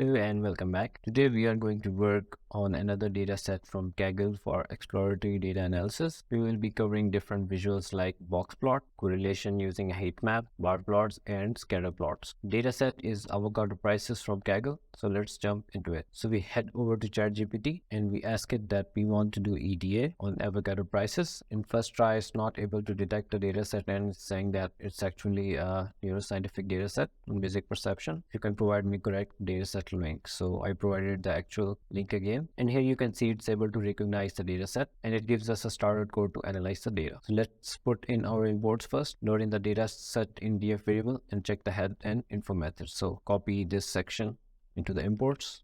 Hello and welcome back. Today we are going to work on another data set from Kaggle for exploratory data analysis. We will be covering different visuals like box plot, correlation using a heat map, bar plots, and scatter plots. Data set is avocado prices from Kaggle. So let's jump into it. So we head over to ChatGPT and we ask it that we want to do EDA on avocado prices. In first try, it's not able to detect the data set and it's saying that it's actually a neuroscientific data set on basic perception. You can provide me correct data set link. So I provided the actual link again, and here you can see it's able to recognize the data set and it gives us a starter code to analyze the data. So let's put in our imports first, load in the data set in df variable and check the head and info methods. So copy this section into the imports,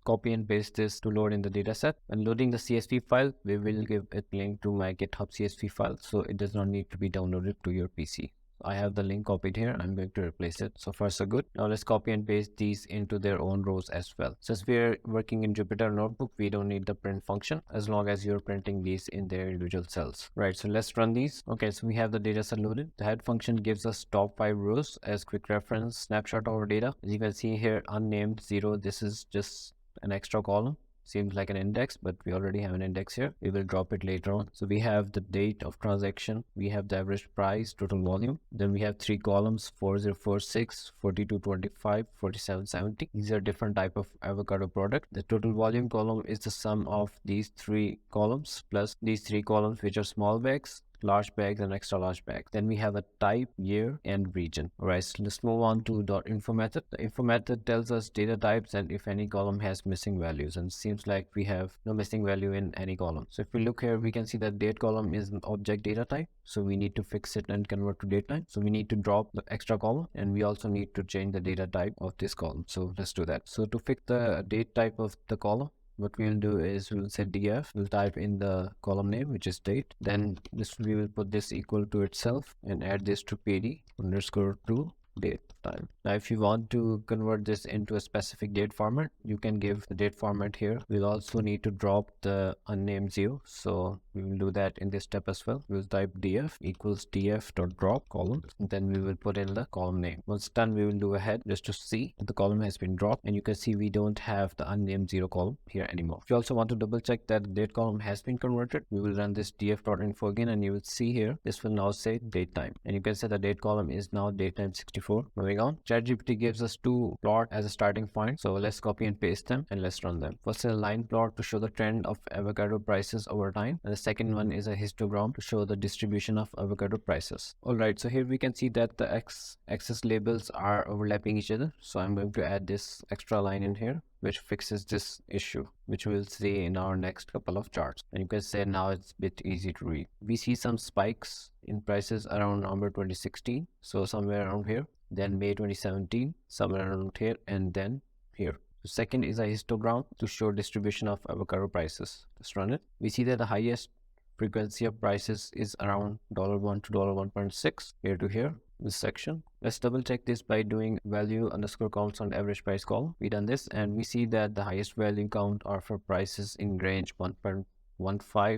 copy and paste this to load in the dataset. When loading the CSV file, we will give it link to my GitHub CSV file, so it does not need to be downloaded to your PC. I have the link copied here. I'm going to replace it. So far so good. Now let's copy and paste these into their own rows as well. Since we're working in Jupyter Notebook, we don't need the print function as long as you're printing these in their individual cells. Right, so let's run these. Okay, so we have the data set loaded. The head function gives us top 5 rows as quick reference snapshot of our data. As you can see here, unnamed 0, this is just an extra column. Seems like an index, but we already have an index here. We will drop it later on. So we have the date of transaction, we have the average price, total volume, then we have 3 columns: 4046, 4225, 4770. These are different type of avocado product. The total volume column is the sum of these 3 columns plus these 3 columns which are small bags, large bags, and extra large bags. Then we have a type, year, and region. All right, so let's move on to the info method. The info method tells us data types and if any column has missing values, and it seems like we have no missing value in any column. So if we look here, we can see that date column is an object data type, so we need to fix it and convert to date time. So we need to drop the extra column, and we also need to change the data type of this column. So let's do that. So to fix the date type of the column, what we'll do is we'll say df, we'll type in the column name, which is date, then we will put this equal to itself and add this to pd underscore to date time. Now if you want to convert this into a specific date format, you can give the date format here. We'll also need to drop the unnamed 0, so we will do that in this step as well. We'll type df equals df.drop column, and then we will put in the column name. Once done, we will do a head just to see that the column has been dropped, and you can see we don't have the unnamed 0 column here anymore. If you also want to double check that the date column has been converted, we will run this df.info again, and you will see here this will now say date time, and you can say the date column is now date time 64. Moving on, ChatGPT gives us 2 plots as a starting point, so let's copy and paste them and let's run them. First is a line plot to show the trend of avocado prices over time, and the second one is a histogram to show the distribution of avocado prices. Alright, so here we can see that the x-axis labels are overlapping each other, so I'm going to add this extra line in here which fixes this issue, which we'll see in our next couple of charts. And you can say now it's a bit easy to read. We see some spikes in prices around November 2016, so somewhere around here, then May 2017, somewhere around here, and then here. The second is a histogram to show distribution of avocado prices. Let's run it. We see that the highest frequency of prices is around $1 to $1.6 here to here, this section. Let's double check this by doing value underscore counts on average price column. We done this and we see that the highest value count are for prices in range 1.15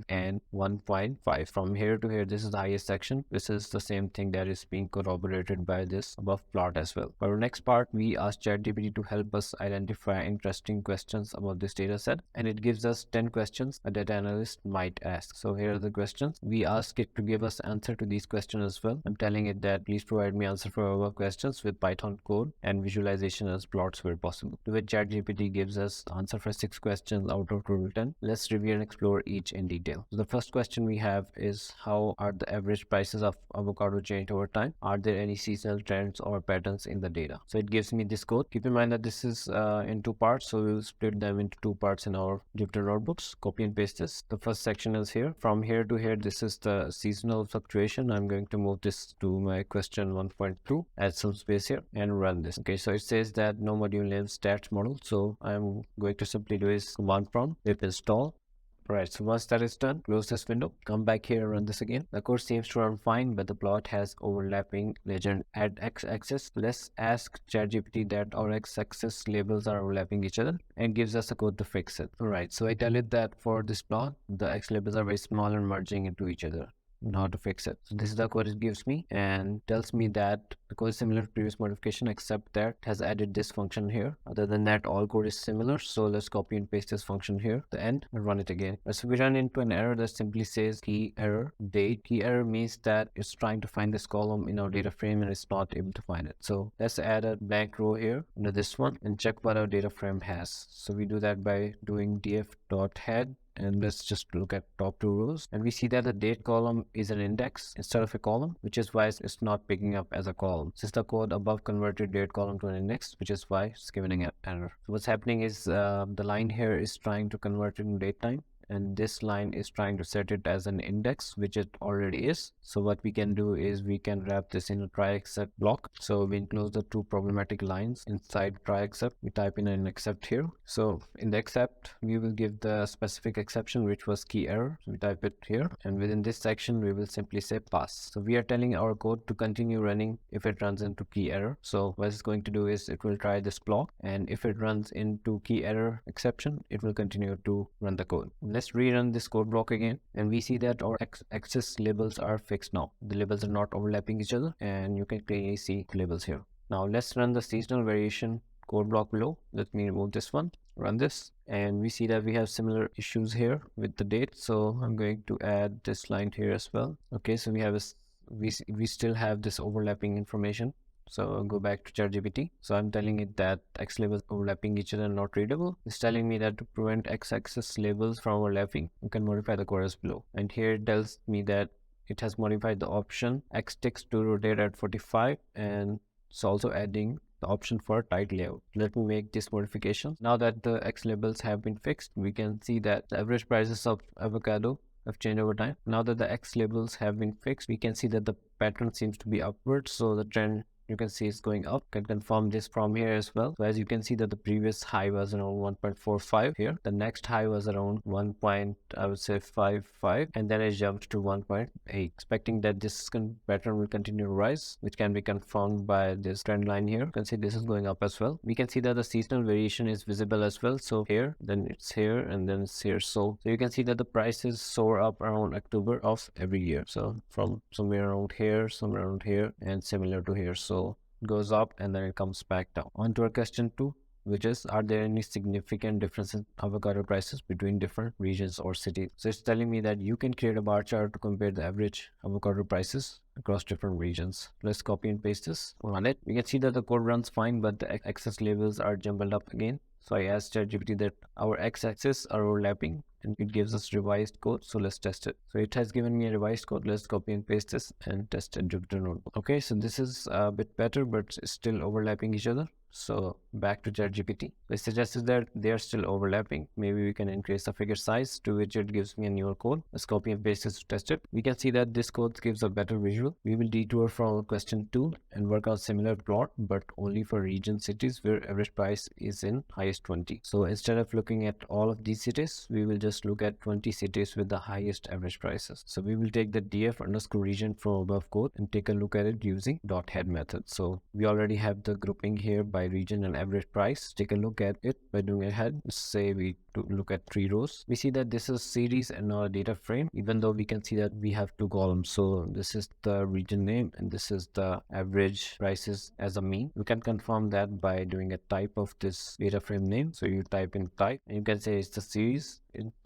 and 1.5. From here to here, this is the highest section. This is the same thing that is being corroborated by this above plot as well. For our next part, we asked ChatGPT to help us identify interesting questions about this data set, and it gives us 10 questions a data analyst might ask. So here are the questions. We ask it to give us answer to these questions as well. I'm telling it that please provide me answer for our questions with Python code and visualization as plots where possible. To which ChatGPT gives us answer for 6 questions out of total 10. Let's review and explore each in detail. So the first question we have is, how are the average prices of avocado changed over time? Are there any seasonal trends or patterns in the data? So it gives me this code. Keep in mind that this is in 2 parts, so we will split them into 2 parts in our Jupyter notebooks. Copy and paste this. The first section is here. From here to here, this is the seasonal fluctuation. I'm going to move this to my question 1.2, add some space here and run this. Okay, so it says that no module name stats model, so I'm going to simply do is command prompt pip install. Right, so once that is done, close this window, come back here, run this again. The code seems to run fine, but the plot has overlapping legend at x-axis. Let's ask ChatGPT that our x-axis labels are overlapping each other and gives us a code to fix it. Alright, so I tell it that for this plot, the x labels are very small and merging into each other. and how to fix it. So this is the code it gives me and tells me that the code is similar to previous modification except that it has added this function here. Other than that, all code is similar. So let's copy and paste this function here at the end and run it again. So we run into an error that simply says key error date. Key error means that it's trying to find this column in our data frame and it's not able to find it. So let's add a blank row here under this one and check what our data frame has. So we do that by doing df.head, and let's just look at top two rows, and we see that the date column is an index instead of a column, which is why it's not picking up as a column. Since the code above converted date column to an index, which is why it's giving an error. So what's happening is the line here is trying to convert it in date time, and this line is trying to set it as an index, which it already is. So what we can do is we can wrap this in a try except block. So we enclose the two problematic lines inside try except. We type in an except here. So in the except, we will give the specific exception, which was key error. So we type it here, and within this section we will simply say pass. So we are telling our code to continue running if it runs into key error. So what it's going to do is it will try this block, and if it runs into key error exception, it will continue to run the code. Let's rerun this code block again, and we see that our axis labels are fixed now. The labels are not overlapping each other, and you can clearly see the labels here. Now let's run the seasonal variation code block below. Let me remove this one, run this, and we see that we have similar issues here with the date. So I'm going to add this line here as well. Okay, so we have we still have this overlapping information. So I'll go back to ChatGPT. So I'm telling it that X labels overlapping each other and not readable. It's telling me that to prevent X-axis labels from overlapping, you can modify the code as below. And here it tells me that it has modified the option X ticks to rotate at 45, and it's also adding the option for tight layout. Let me make this modification. Now that the X labels have been fixed, we can see that the average prices of avocado have changed over time. Now that the X labels have been fixed, we can see that the pattern seems to be upward. So the trend, you can see it's going up. Can confirm this from here as well. So as you can see that the previous high was around 1.45 here. The next high was around 1.55, and then it jumped to 1.8. Expecting that this pattern will continue to rise, which can be confirmed by this trend line here. You can see this is going up as well. We can see that the seasonal variation is visible as well. So here, then it's here, and then it's here. So you can see that the prices soar up around October of every year. So from somewhere around here, and similar to here. So goes up and then it comes back down. On to our question 2, which is, are there any significant differences in avocado prices between different regions or cities? So it's telling me that you can create a bar chart to compare the average avocado prices across different regions. Let's copy and paste this, run it. We can see that the code runs fine, but the axis labels are jumbled up again. So I asked ChatGPT that our x-axis are overlapping, and it gives us revised code. So let's test it. So it has given me a revised code. Let's copy and paste this and test in Jupyter Notebook. Okay, so this is a bit better, but it's still overlapping each other. So back to ChatGPT. It suggests that they are still overlapping. Maybe we can increase the figure size, to which it gives me a newer code. Let's copy and paste this to test it. We can see that this code gives a better visual. We will detour from question 2 and work on similar plot, but only for region cities where average price is in highest 20. So instead of looking at all of these cities, we will just look at 20 cities with the highest average prices. So we will take the df_region from above code and take a look at it using .head method. So we already have the grouping here by region and average price. Take a look at it by doing a head. Say we look at 3 rows. We see that this is series and not a data frame, even though we can see that we have 2 columns. So this is the region name and this is the average prices as a mean. We can confirm that by doing a type of this data frame name. So you type in type and you can say it's the series.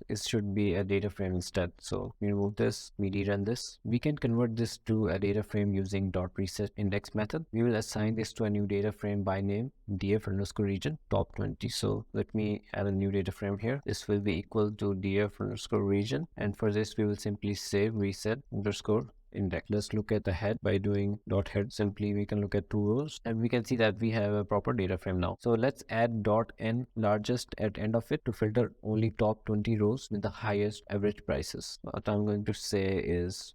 It should be a data frame instead. So we remove this, we rerun this. We can convert this to a data frame using .reset index method. We will assign this to a new data frame by name df_region top 20. So let me add a new data frame here. This will be equal to df_region, and for this we will simply say reset_index. Let's look at the head by doing .head. Simply we can look at 2 rows and we can see that we have a proper data frame now. So let's add .n largest at end of it to filter only top 20 rows with the highest average prices. What I'm going to say is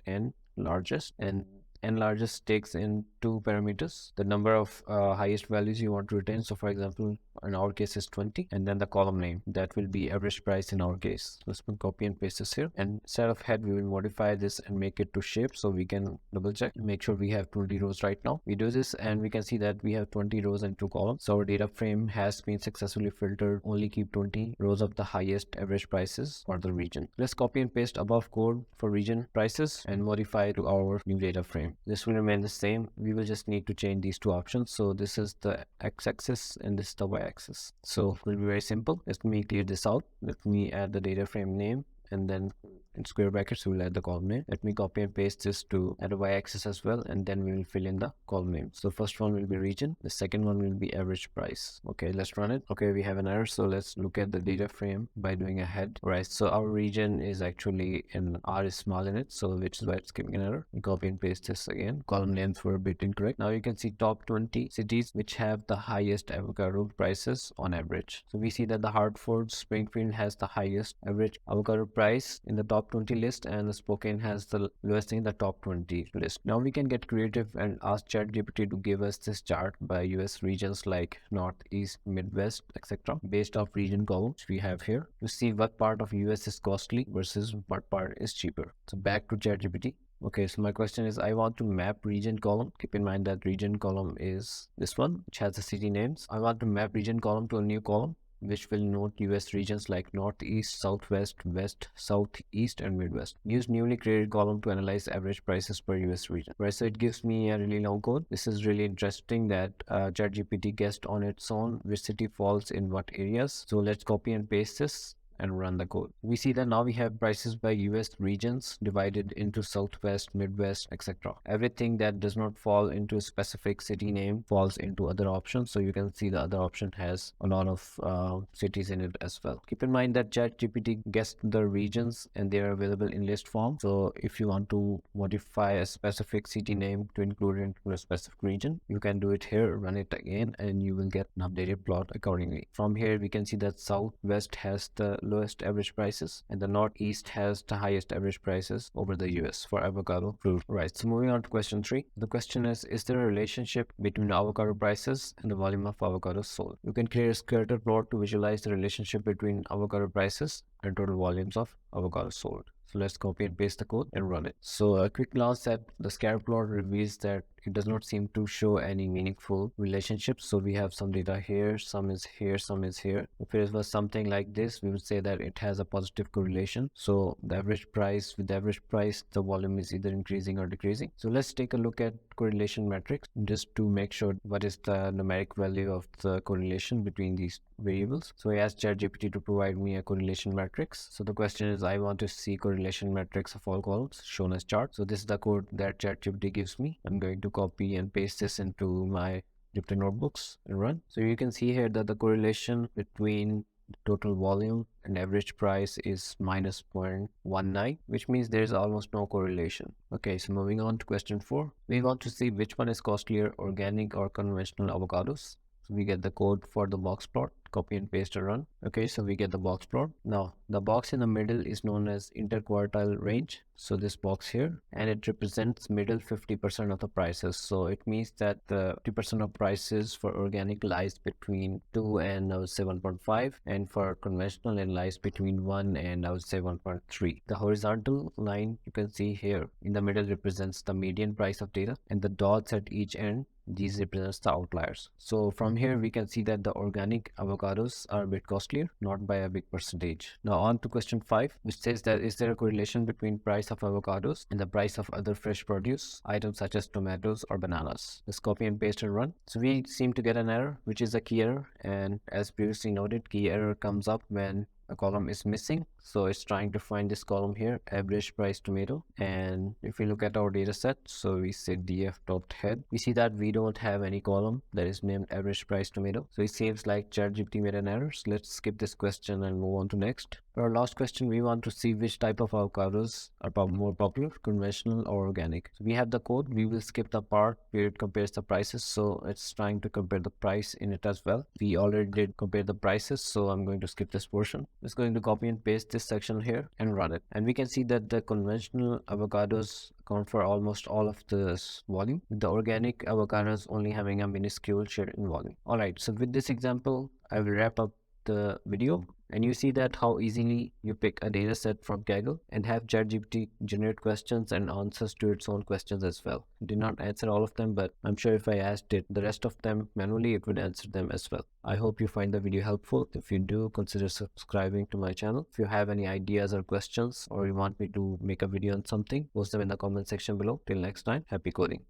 .n largest, and n largest takes in two parameters, the number of highest values you want to retain. So for example, in our case is 20, and then the column name, that will be average price in our case. Let's copy and paste this here, and instead of head we will modify this and make it to shape, so we can double check, make sure we have 20 rows right now. We do this and we can see that we have 20 rows and 2 columns. So our data frame has been successfully filtered. Only keep 20 rows of the highest average prices for the region. Let's copy and paste above code for region prices and modify to our new data frame. This will remain the same. We will just need to change these two options. So this is the x-axis and this is the y-axis. So it will be very simple. Let me clear this out. Let me add the data frame name, and then in square brackets we will add the column name. Let me copy and paste this to add a y-axis as well, and then we will fill in the column name. So first one will be region, the second one will be average price. Okay, let's run it. Okay, we have an error, so let's look at the data frame by doing a head. Right, so our region is actually in R is small in it, so which is why it's giving an error. We copy and paste this again. Column names were a bit incorrect. Now you can see top 20 cities which have the highest avocado prices on average. So we see that the Hartford Springfield has the highest average avocado price in the top 20 list, and the Spokane has the lowest in the top 20 list. Now we can get creative and ask ChatGPT to give us this chart by US regions like Northeast, Midwest, etc. based off region columns we have here to see what part of US is costly versus what part is cheaper. So back to ChatGPT. Okay, so my question is, I want to map region column. Keep in mind that region column is this one, which has the city names. I want to map region column to a new column which will note US regions like Northeast, Southwest, West, Southeast, and Midwest. Use newly created column to analyze average prices per US region. Right, so it gives me a really long code. This is really interesting that ChatGPT guessed on its own which city falls in what areas. So let's copy and paste this and run the code. We see that now we have prices by US regions divided into Southwest, Midwest, etc. Everything that does not fall into a specific city name falls into other options. So you can see the other option has a lot of cities in it as well. Keep in mind that ChatGPT guessed the regions and they are available in list form. So if you want to modify a specific city name to include it into a specific region, you can do it here, run it again, and you will get an updated plot accordingly. From here we can see that Southwest has the lowest average prices and the Northeast has the highest average prices over the US for avocado fruit. Right, so moving on to question 3. The question is there a relationship between the avocado prices and the volume of avocados sold? You can create a scatter plot to visualize the relationship between avocado prices and total volumes of avocados sold. So let's copy and paste the code and run it. So a quick glance at the scatter plot reveals that it does not seem to show any meaningful relationships. So we have some data here, some is here, some is here. If it was something like this, we would say that it has a positive correlation. So the average price, with the average price, the volume is either increasing or decreasing. So let's take a look at correlation metrics just to make sure what is the numeric value of the correlation between these variables. So I asked ChatGPT to provide me a correlation matrix. So the question is, I want to see correlation metrics of all columns shown as chart. So this is the code that ChatGPT gives me. I'm going to copy and paste this into my Jupyter notebooks and run. So you can see here that the correlation between total volume and average price is minus 0.19, which means there is almost no correlation. Okay, so moving on to question 4. We want to see which one is costlier, organic or conventional avocados. So we get the code for the box plot, copy and paste and run. Okay, so we get the box plot. Now the box in the middle is known as interquartile range. So this box here, and it represents middle 50% of the prices. So it means that the 50% of prices for organic lies between 2 and I would say 1.5, and for conventional it lies between 1 and I would say 1.3. The horizontal line you can see here in the middle represents the median price of data, and the dots at each end, these represents the outliers. So from here we can see that the organic avocados are a bit costlier, not by a big percentage. Now on to question 5, which says that is there a correlation between price of avocados and the price of other fresh produce items such as tomatoes or bananas? Let's copy and paste and run. So we seem to get an error, which is a key error, and as previously noted, key error comes up when a column is missing. So it's trying to find this column here, average price tomato. And if we look at our data set, so we say df.head, we see that we don't have any column that is named average price tomato. So it seems like ChatGPT made an error. So let's skip this question and move on to next. For our last question, we want to see which type of avocados are more popular, conventional or organic. So we have the code. We will skip the part where it compares the prices. So it's trying to compare the price in it as well. We already did compare the prices, so I'm going to skip this portion. Just going to copy and paste this section here and run it. And we can see that the conventional avocados account for almost all of this volume, with the organic avocados only having a minuscule share in volume. Alright, so with this example, I will wrap up the video, and you see that how easily you pick a data set from Kaggle and have ChatGPT generate questions and answers to its own questions as well. It did not answer all of them, but I'm sure if I asked it the rest of them manually, it would answer them as well. I hope you find the video helpful. If you do, consider subscribing to my channel. If you have any ideas or questions, or you want me to make a video on something, post them in the comment section below. Till next time, happy coding.